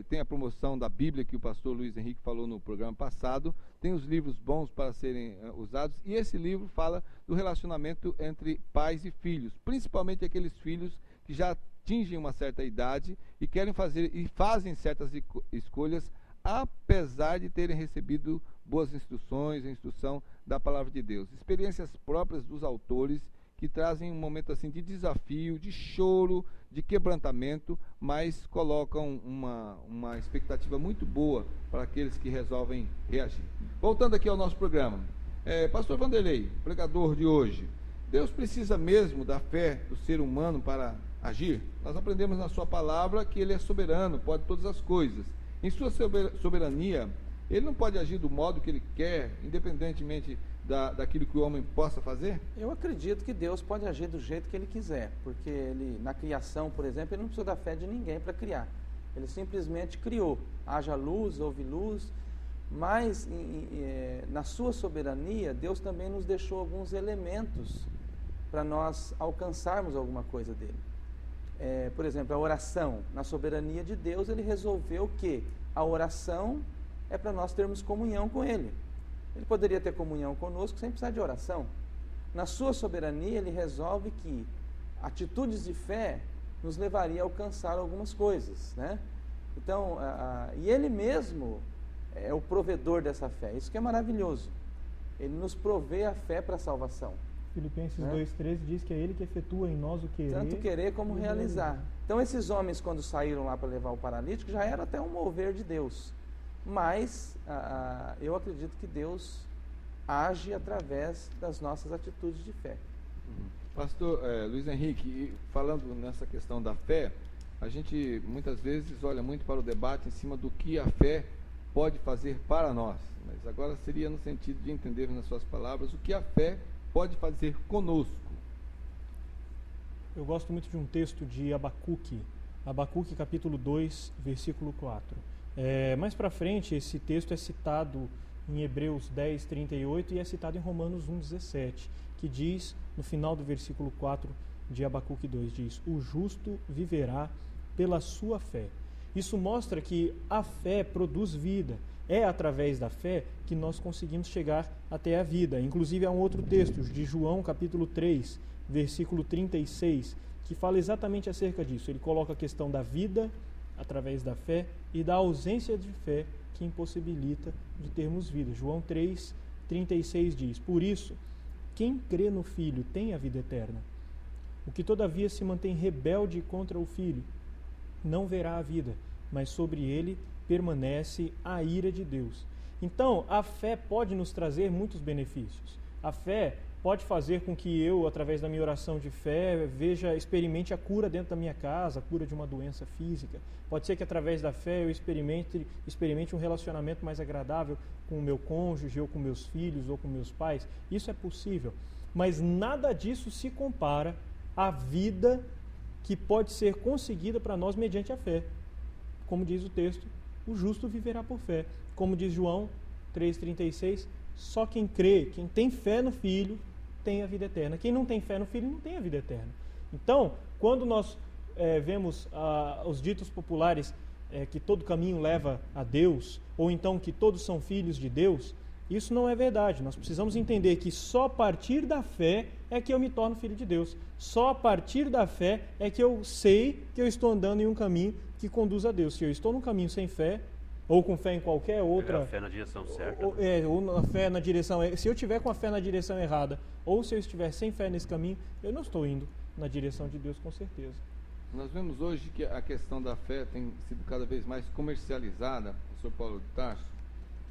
Tem a promoção da Bíblia que o pastor Luiz Henrique falou no programa passado, tem os livros bons para serem usados, e esse livro fala do relacionamento entre pais e filhos, principalmente aqueles filhos que já atingem uma certa idade e querem fazer e fazem certas escolhas, apesar de terem recebido boas instruções, a instrução da palavra de Deus. Experiências próprias dos autores que trazem um momento assim de desafio, de choro, de quebrantamento, mas colocam uma expectativa muito boa para aqueles que resolvem reagir. Voltando aqui ao nosso programa, Pastor Vanderlei, pregador de hoje, Deus precisa mesmo da fé do ser humano para agir? Nós aprendemos na sua palavra que Ele é soberano, pode todas as coisas. Em sua soberania, Ele não pode agir do modo que Ele quer, independentemente daquilo que o homem possa fazer? Eu acredito que Deus pode agir do jeito que Ele quiser, porque Ele, na criação, por exemplo, Ele não precisou da fé de ninguém para criar. Ele simplesmente criou. Haja luz, houve luz, mas na sua soberania, Deus também nos deixou alguns elementos para nós alcançarmos alguma coisa dele. Por exemplo, a oração. Na soberania de Deus, Ele resolveu que a oração é para nós termos comunhão com Ele. Ele poderia ter comunhão conosco sem precisar de oração. Na sua soberania, Ele resolve que atitudes de fé nos levaria a alcançar algumas coisas, né? Então, e Ele mesmo é o provedor dessa fé. Isso que é maravilhoso. Ele nos provê a fé para a salvação. Filipenses 2,13 diz que é Ele que efetua em nós o querer. Tanto querer como realizar. Então, esses homens, quando saíram lá para levar o paralítico, já era até um mover de Deus. Mas eu acredito que Deus age através das nossas atitudes de fé. Pastor Luiz Henrique, falando nessa questão da fé, a gente muitas vezes olha muito para o debate em cima do que a fé pode fazer para nós. Mas agora seria no sentido de entender nas suas palavras o que a fé pode fazer conosco. Eu gosto muito de um texto de Abacuque capítulo 2, versículo 4. Mais para frente, esse texto é citado em Hebreus 10, 38 e é citado em Romanos 1, 17, que diz, no final do versículo 4 de Abacuque 2, diz: o justo viverá pela sua fé. Isso mostra que a fé produz vida. É através da fé que nós conseguimos chegar até a vida. Inclusive há um outro texto, de João capítulo 3, versículo 36, que fala exatamente acerca disso. Ele coloca a questão da vida através da fé e da ausência de fé que impossibilita de termos vida. João 3, 36 diz: por isso, quem crê no Filho tem a vida eterna. O que todavia se mantém rebelde contra o Filho não verá a vida, mas sobre ele permanece a ira de Deus. Então, a fé pode nos trazer muitos benefícios. A fé pode fazer com que eu, através da minha oração de fé, experimente a cura dentro da minha casa, a cura de uma doença física. Pode ser que através da fé eu experimente um relacionamento mais agradável com o meu cônjuge, ou com meus filhos, ou com meus pais. Isso é possível. Mas nada disso se compara à vida que pode ser conseguida para nós mediante a fé. Como diz o texto, o justo viverá por fé. Como diz João 3,36, só quem crê, quem tem fé no Filho, tem a vida eterna. Quem não tem fé no Filho não tem a vida eterna. Então, quando nós vemos os ditos populares que todo caminho leva a Deus, ou então que todos são filhos de Deus, isso não é verdade. Nós precisamos entender que só a partir da fé é que eu me torno filho de Deus. Só a partir da fé é que eu sei que eu estou andando em um caminho que conduz a Deus. Se eu estou num caminho sem fé, ou com fé em qualquer outra... a fé na direção certa. Ou a fé na direção... Se eu tiver com a fé na direção errada, ou se eu estiver sem fé nesse caminho, eu não estou indo na direção de Deus, com certeza. Nós vemos hoje que a questão da fé tem sido cada vez mais comercializada, professor Paulo de Tarso.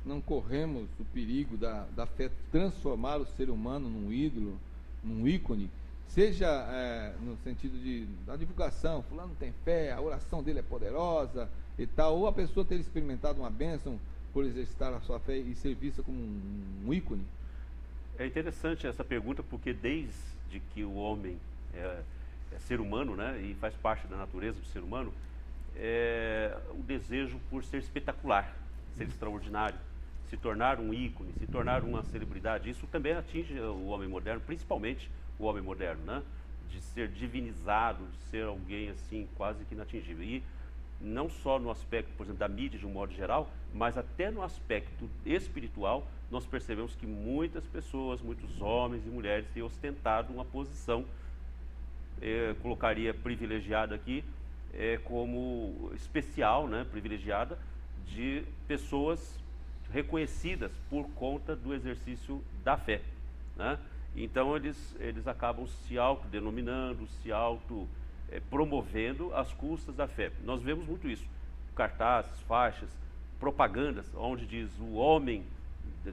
Não corremos o perigo da fé transformar o ser humano num ídolo, num ícone, seja no sentido da divulgação, fulano tem fé, a oração dele é poderosa e tal, ou a pessoa ter experimentado uma bênção por exercitar a sua fé e ser vista como um ícone? É interessante essa pergunta, porque desde que o homem é ser humano, né, e faz parte da natureza do ser humano, o desejo por ser espetacular, ser extraordinário, se tornar um ícone, se tornar uma celebridade. Isso também atinge o homem moderno, principalmente o homem moderno, né? De ser divinizado, de ser alguém assim quase que inatingível. E não só no aspecto, por exemplo, da mídia de um modo geral, mas até no aspecto espiritual, nós percebemos que muitas pessoas, muitos homens e mulheres têm ostentado uma posição, colocaria privilegiada aqui, como especial, né, privilegiada, de pessoas reconhecidas por conta do exercício da fé, né? Então eles acabam se autodenominando, se promovendo às custas da fé. Nós vemos muito isso, cartazes, faixas, propagandas, onde diz o homem,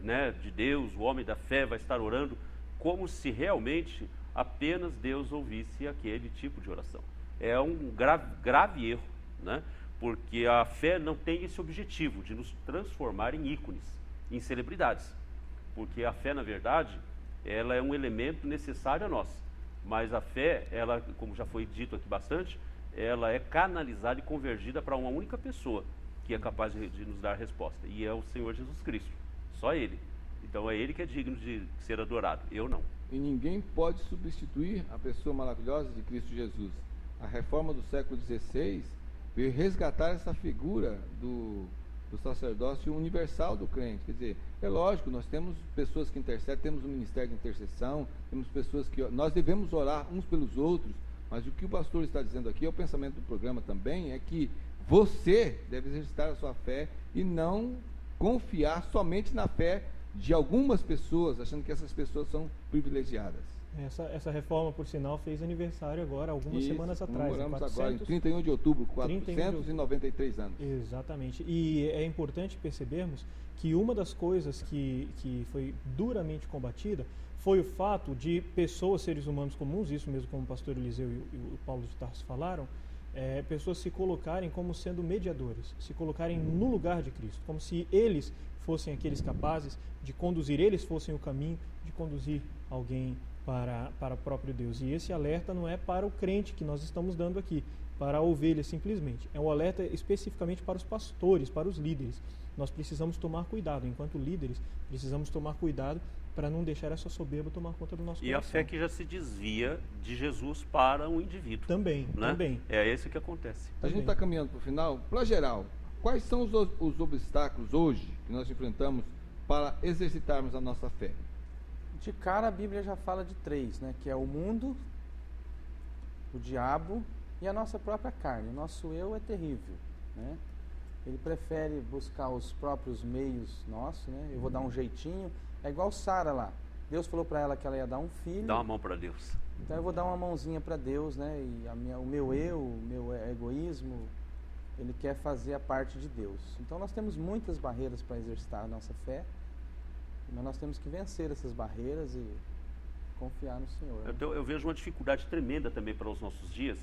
né, de Deus, o homem da fé vai estar orando, como se realmente apenas Deus ouvisse aquele tipo de oração. É um grave erro, né? Porque a fé não tem esse objetivo de nos transformar em ícones, em celebridades. Porque a fé, na verdade, ela é um elemento necessário a nós. Mas a fé, ela, como já foi dito aqui bastante, ela é canalizada e convergida para uma única pessoa que é capaz de nos dar resposta. E é o Senhor Jesus Cristo. Só Ele. Então é Ele que é digno de ser adorado. Eu não. E ninguém pode substituir a pessoa maravilhosa de Cristo Jesus. A reforma do século XVI veio resgatar essa figura do sacerdócio universal do crente. Quer dizer, é lógico, nós temos pessoas que intercedem, temos um ministério de intercessão, temos pessoas que... Nós devemos orar uns pelos outros, mas o que o pastor está dizendo aqui, é o pensamento do programa também, é que você deve exercitar a sua fé e não confiar somente na fé de algumas pessoas, achando que essas pessoas são privilegiadas. Essa reforma, por sinal, fez aniversário agora, algumas semanas atrás. Comemoramos agora, em 31 de outubro, 493 anos. Exatamente. E é importante percebermos que uma das coisas que foi duramente combatida foi o fato de pessoas, seres humanos comuns, isso mesmo como o pastor Eliseu e o Paulo de Tarso falaram, pessoas se colocarem como sendo mediadores, se colocarem no lugar de Cristo, como se eles fossem aqueles capazes de conduzir, eles fossem o caminho de conduzir alguém para o próprio Deus. E esse alerta não é para o crente que nós estamos dando aqui, para a ovelha simplesmente. É um alerta especificamente para os pastores, para os líderes. Nós precisamos tomar cuidado, enquanto líderes, precisamos tomar cuidado para não deixar essa soberba tomar conta do nosso coração. E a fé que já se desvia de Jesus para um indivíduo. Também, né? também. É isso que acontece. A gente está caminhando para o final. Para geral, quais são os obstáculos hoje que nós enfrentamos para exercitarmos a nossa fé? De cara, a Bíblia já fala de 3, né? Que é o mundo, o diabo e a nossa própria carne. O nosso eu é terrível, né? Ele prefere buscar os próprios meios nossos, né? Eu vou dar um jeitinho. É igual Sara lá. Deus falou para ela que ela ia dar um filho. Dá uma mão para Deus. Então eu vou dar uma mãozinha para Deus, né? E o meu eu, o meu egoísmo, ele quer fazer a parte de Deus. Então nós temos muitas barreiras para exercitar a nossa fé, mas nós temos que vencer essas barreiras e confiar no Senhor. Né? Eu vejo uma dificuldade tremenda também para os nossos dias,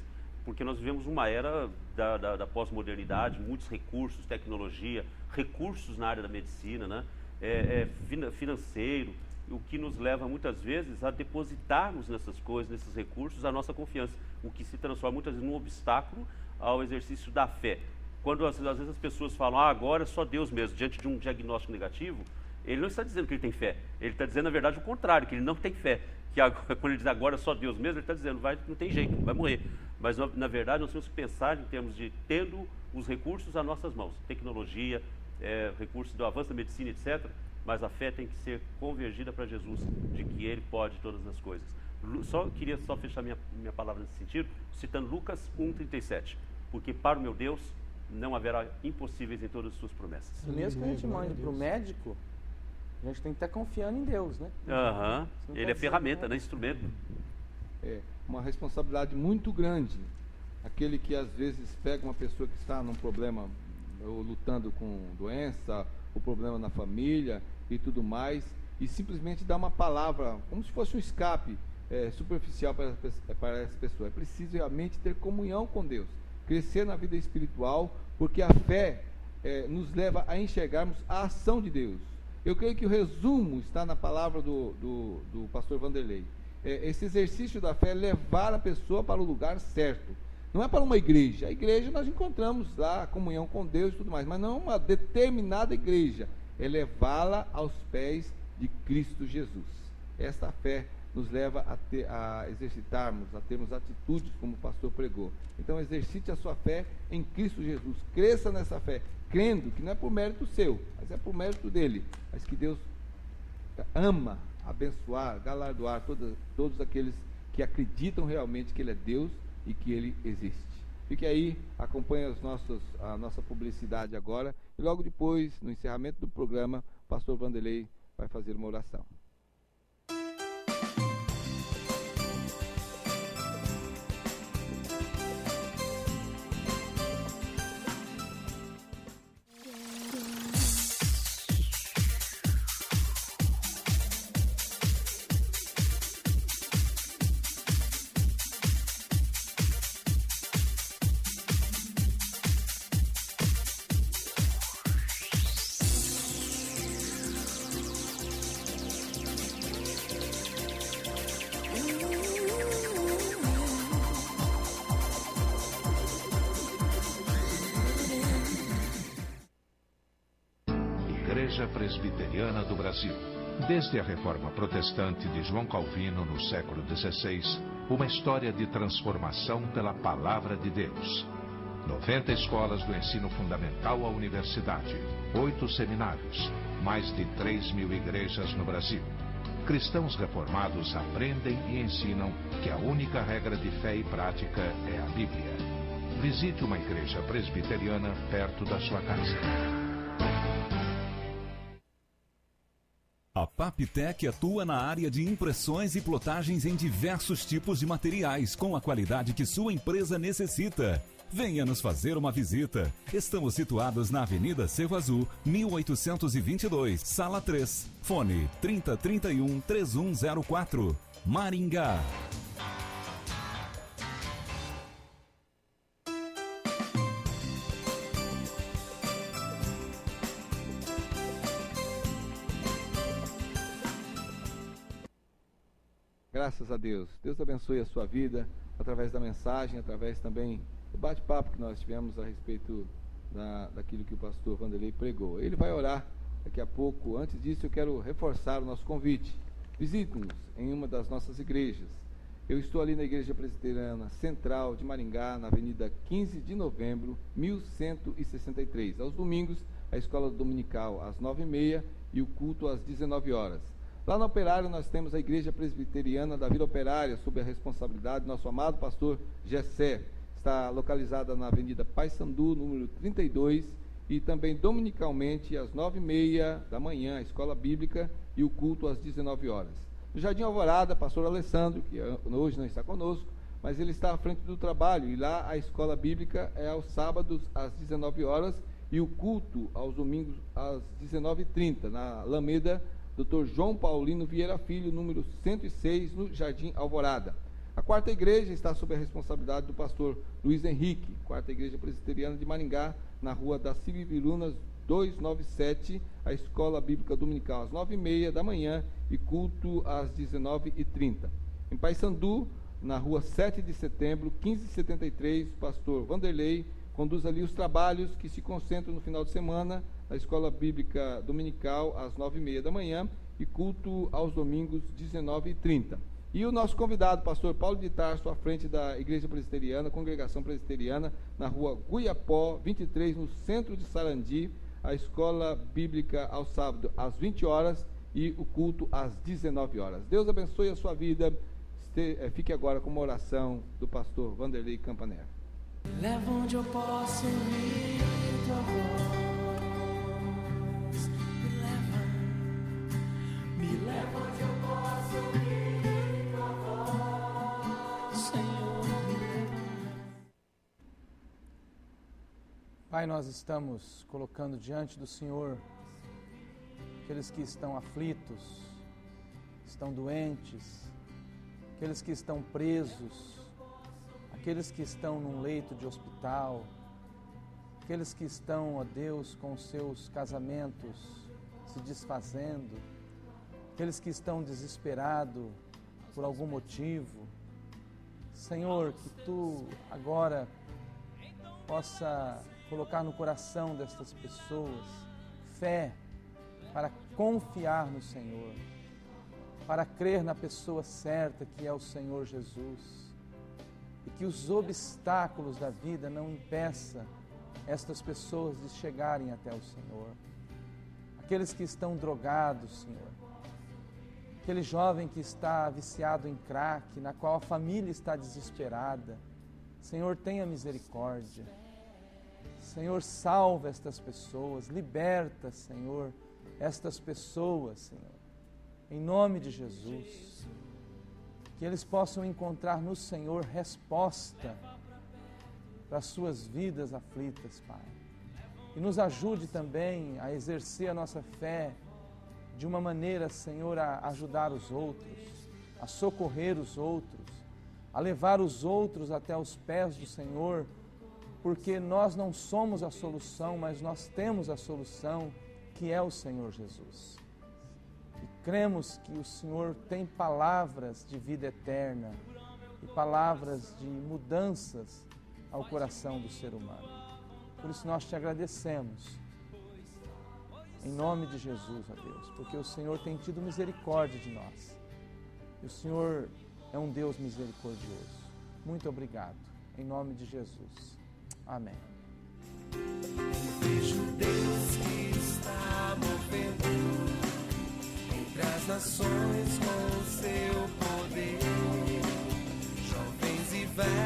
porque nós vivemos uma era da pós-modernidade, muitos recursos, tecnologia, recursos na área da medicina, né? Financeiro, o que nos leva muitas vezes a depositarmos nessas coisas, nesses recursos, a nossa confiança, o que se transforma muitas vezes num obstáculo ao exercício da fé. Quando às vezes as pessoas falam, agora é só Deus mesmo, diante de um diagnóstico negativo, ele não está dizendo que ele tem fé, ele está dizendo na verdade o contrário, que ele não tem fé, que quando ele diz agora é só Deus mesmo, ele está dizendo, não tem jeito, vai morrer. Mas na verdade nós temos que pensar em termos de tendo os recursos às nossas mãos, tecnologia, recursos do avanço da medicina, etc., mas a fé tem que ser convergida para Jesus, de que Ele pode todas as coisas. Queria fechar minha palavra nesse sentido, citando Lucas 1,37, porque para o meu Deus não haverá impossíveis em todas as suas promessas. Mesmo que a gente mande para o médico, a gente tem que estar confiando em Deus, né? Ele é ferramenta, né? Instrumento. É uma responsabilidade muito grande. Aquele que às vezes pega uma pessoa que está num problema, ou lutando com doença, o problema na família e tudo mais, e simplesmente dá uma palavra, como se fosse um escape superficial para essa pessoa. É preciso realmente ter comunhão com Deus, crescer na vida espiritual, porque a fé nos leva a enxergarmos a ação de Deus. Eu creio que o resumo está na palavra do pastor Vanderlei. Esse exercício da fé é levar a pessoa para o lugar certo. Não é para uma igreja. A igreja nós encontramos lá a comunhão com Deus e tudo mais, mas não é uma determinada igreja. É levá-la aos pés de Cristo Jesus. Esta fé nos leva a exercitarmos, a termos atitudes como o pastor pregou. Então exercite a sua fé em Cristo Jesus. Cresça nessa fé, crendo que não é por mérito seu, mas é por mérito dele. Mas que Deus ama abençoar, galardoar todos aqueles que acreditam realmente que Ele é Deus e que Ele existe. Fique aí, acompanhe a nossa publicidade agora, e logo depois, no encerramento do programa, o pastor Vanderlei vai fazer uma oração. Igreja Presbiteriana do Brasil. Desde a Reforma Protestante de João Calvino no século XVI, uma história de transformação pela Palavra de Deus. 90 escolas do ensino fundamental à universidade, 8 seminários, mais de 3.000 igrejas no Brasil. Cristãos reformados aprendem e ensinam que a única regra de fé e prática é a Bíblia. Visite uma igreja presbiteriana perto da sua casa. A Paptec atua na área de impressões e plotagens em diversos tipos de materiais com a qualidade que sua empresa necessita. Venha nos fazer uma visita. Estamos situados na Avenida Cerro Azul, 1822, Sala 3. Fone 3031-3104. Maringá. Graças a Deus. Deus abençoe a sua vida através da mensagem, através também do bate-papo que nós tivemos a respeito daquilo que o pastor Vanderlei pregou. Ele vai orar daqui a pouco. Antes disso, eu quero reforçar o nosso convite. Visite-nos em uma das nossas igrejas. Eu estou ali na Igreja Presbiteriana Central de Maringá, na Avenida 15 de Novembro, 1163. Aos domingos, a escola dominical às 9h30 e o culto às 19 horas. Lá no Operário, nós temos a Igreja Presbiteriana da Vila Operária, sob a responsabilidade do nosso amado pastor Gessé. Está localizada na Avenida Paissandu, número 32, e também dominicalmente às 9h30 da manhã, a escola bíblica e o culto às 19 horas. No Jardim Alvorada, pastor Alessandro, que hoje não está conosco, mas ele está à frente do trabalho, e lá a escola bíblica é aos sábados às 19 horas e o culto aos domingos às 19h30, na Alameda Dr. João Paulino Vieira Filho, número 106, no Jardim Alvorada. A quarta igreja está sob a responsabilidade do pastor Luiz Henrique, quarta igreja presbiteriana de Maringá, na rua das Civilunas 297, a escola bíblica dominical às 9h30 da manhã e culto às 19h30. Em Paissandu, na rua 7 de setembro, 1573, o pastor Vanderlei conduz ali os trabalhos que se concentram no final de semana, na escola bíblica dominical às 9h30 da manhã e culto aos domingos 19h30. E o nosso convidado, pastor Paulo de Tarso, à frente da Igreja Presbiteriana, Congregação Presbiteriana, na rua Guiapó, 23, no centro de Sarandi, a escola bíblica ao sábado às 20 horas e o culto às 19 horas. Deus abençoe a sua vida. Fique agora com uma oração do pastor Vanderlei Campaner. Leva onde eu posso ouvir tua voz. Me leva onde eu posso ouvir tua voz, Senhor, me leva. Pai, nós estamos colocando diante do Senhor aqueles que estão aflitos, estão doentes, aqueles que estão presos, aqueles que estão num leito de hospital, aqueles que estão, ó Deus, com seus casamentos se desfazendo, aqueles que estão desesperados por algum motivo. Senhor, que Tu agora possa colocar no coração destas pessoas fé para confiar no Senhor, para crer na pessoa certa que é o Senhor Jesus. E que os obstáculos da vida não impeçam estas pessoas de chegarem até o Senhor. Aqueles que estão drogados, Senhor. Aquele jovem que está viciado em crack, na qual a família está desesperada. Senhor, tenha misericórdia. Senhor, salva estas pessoas. Liberta, Senhor, estas pessoas, Senhor. Em nome de Jesus. Que eles possam encontrar no Senhor resposta para as suas vidas aflitas, Pai. E nos ajude também a exercer a nossa fé de uma maneira, Senhor, a ajudar os outros, a socorrer os outros, a levar os outros até os pés do Senhor, porque nós não somos a solução, mas nós temos a solução, que é o Senhor Jesus. Cremos que o Senhor tem palavras de vida eterna e palavras de mudanças ao coração do ser humano. Por isso nós te agradecemos, em nome de Jesus, ó Deus, porque o Senhor tem tido misericórdia de nós. E o Senhor é um Deus misericordioso. Muito obrigado, em nome de Jesus. Amém. Vejo Deus que está movendo entre as nações com o seu poder, jovens e velhos